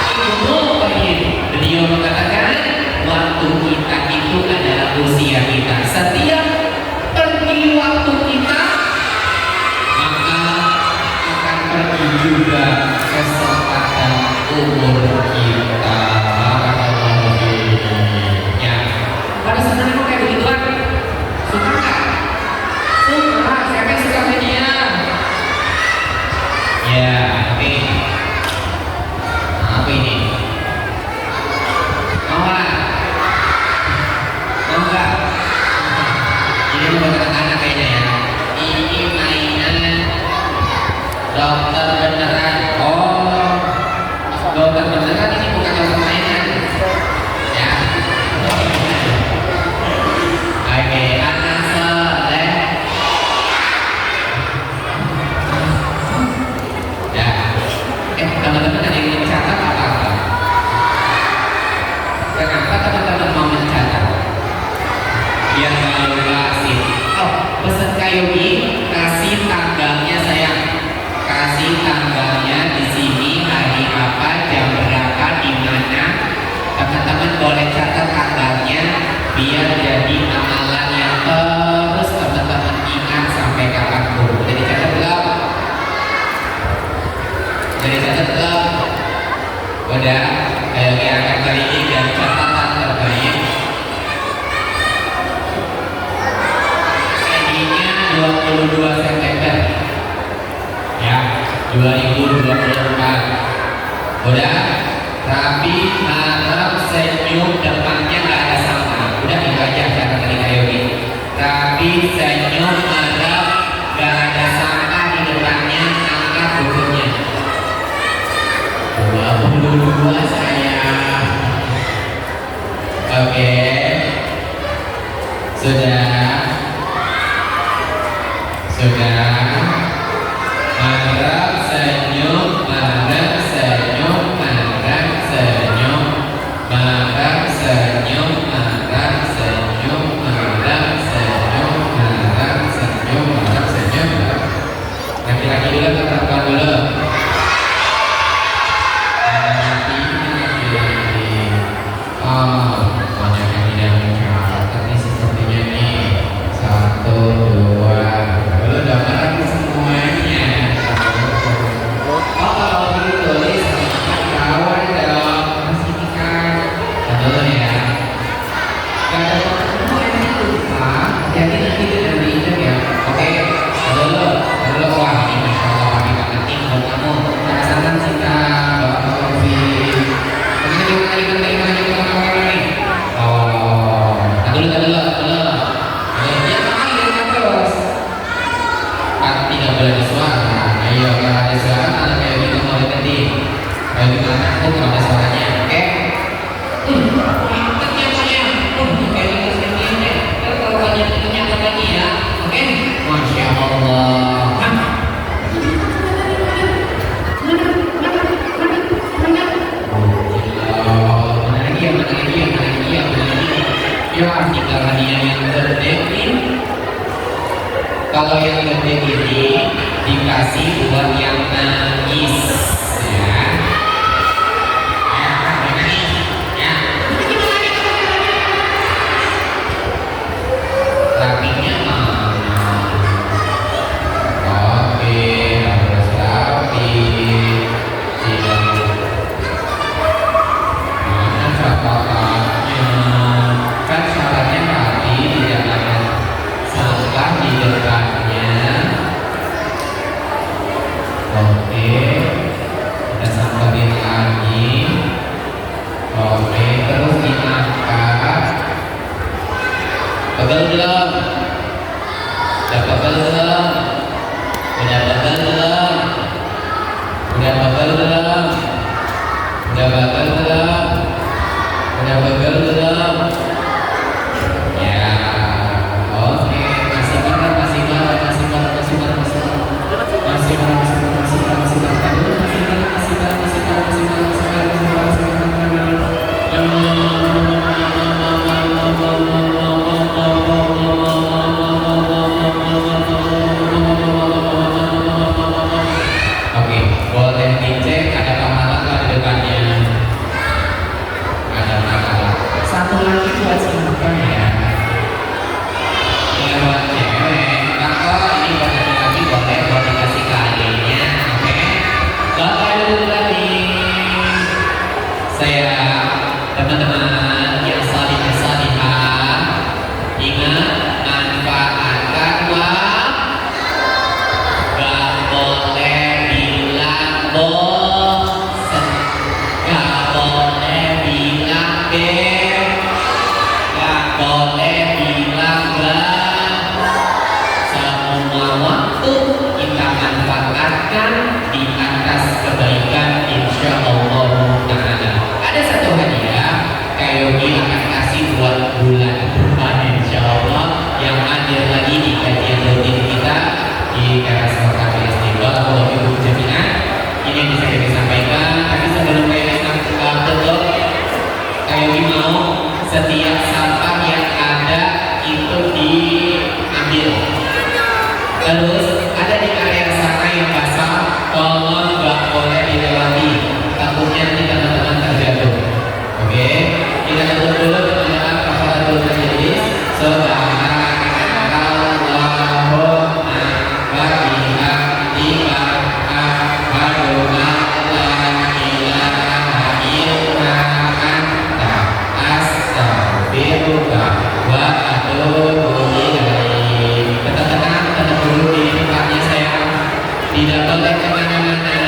Ibnu Qayyim. Beliau mengatakan waktu kita itu adalah usia kita. Setiap pergi waktu kita, maka akan pergi juga kesempatan umur kita. Ya, pada senang kok kayak begituan? Suka nggak? Suka. Siapa yang suka hadiah? Ya, oke. Apa ini? Mau nggak? Mau nggak? Ini buat anak-anak kayaknya ya. Ini mainan dokter beneran. Oh, dokter beneran ini bukan dokter mainan. Ya. Oke, anak soleh. Ya. Teman-teman ada yang mencatat apa-apa? Kenapa teman-teman mau mencatat? Biar nggak lupa sih. Oh, pesan Kayogi, kasih tanggalnya sayang. Kasih tanggalnya di sini, hari apa, jam berapa, di mana. Teman-teman boleh catat tanggalnya, biar jadi amalan yang terus teman-teman ingat sampai kapanpun. Udah dicatat belum? Udah dicatat belum? Udah. Kayogi akan kali ini dan catatan terbaik. 22 September ya, 2024. Udah, tapi harap senyum depannya nggak ada sampah. Udah itu aja kata tadi Kayogi. Tapi senyum harap nggak ada sampah di depannya, angkat bukunya. 22 sayang. Oke. Sudah. Harap senyum, harap senyum, harap senyum, harap senyum, harap senyum, harap senyum, harap senyum, harap senyum. Laki-laki dulu atau perempuan dulu? Oh, banyak yang tidak mencatat nih sepertinya nih. Kalau yang gede ini dikasih buat yang nangis, ya. Ya, nangis, ya. Rapinya mana? Oke, harus rapi. Tidak. Mana catatannya? Kan syaratnya rapi, tidak ada sampah di depannya. Oke, kita samperin lagi. Oke, terus diangkat. Pegel belum? Udah pegel belum? Udah pegel belum? Udah pegel belum? Udah pegel belum? Udah pegel belum? Ya, oke. Masih banget, masih banget, masih banget, masih banget, masih banget, masih banget, masih banget, masih banget, masih banget, aduh, masih banget, masih banget, masih banget, masih banget, masih banget, masih banget, masih Oke, boleh dicek ada pamalan nggak di depannya? Ada pamalan. Satu lagi buat siapa ya? Ini buat cewek. Kalau ini buat laki-laki boleh dikasih ke adiknya, oke? Bapak dulu lagi. Saya teman-teman yang salihah, ingat manfaatkan gak boleh bilang bosen, gak boleh bilang gak boleh bilang semua waktu kita manfaatkan di atas kebaikan insya Allah Ta'ala. Ada satu hadiah Kayogi akan kasih buat bulan depan insya Allah yang hadir lagi di kajian rutin kita di teras Mekah Istiqlal atau Ibu Jami'ah. Ini yang bisa kami sampaikan. Tapi sebelum Kayogi tutup, Kayogi mau setiap sampah yang ada itu diambil. Terus ada di area sana yang basah, tolong nggak boleh dilewati. Takutnya nanti teman-teman terjatuh. Oke, kita tutup dulu dengan kafaratul majlis. Subhanallahumma wa bihamdika asyhadu an la ilaha illa anta astaghfiruka wa atubu ilaik. Tetap dulu di tempatnya sayang. Tidak boleh kemana-mana.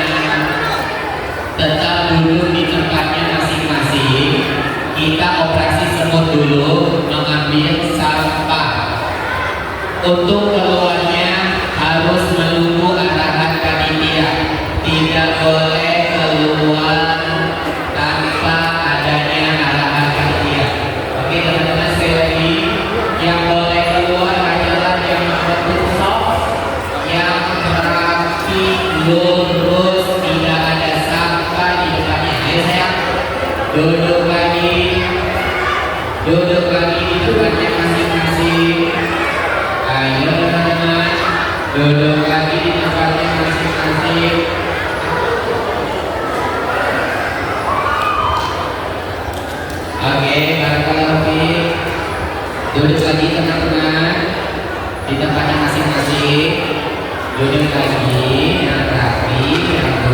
Tetap dulu di tempatnya masing-masing. Kita operasi semut dulu mengambil sampah. Untuk keluarnya harus menunggu arahan panitia. Tidak boleh keluar tanpa adanya arahan panitia. Oke teman-teman, sekali lagi, yang boleh keluar adalah yang bertusuk, yang rapi, lurus, tidak ada sampah di depannya. Ayo sayang, duduk lagi di tempatnya masing-masing. Ayo teman-teman, duduk lagi di tempatnya masing-masing. Oke, barakallahu fiik. Duduk lagi teman-teman di tempatnya masing-masing. Duduk lagi yang rapi, yang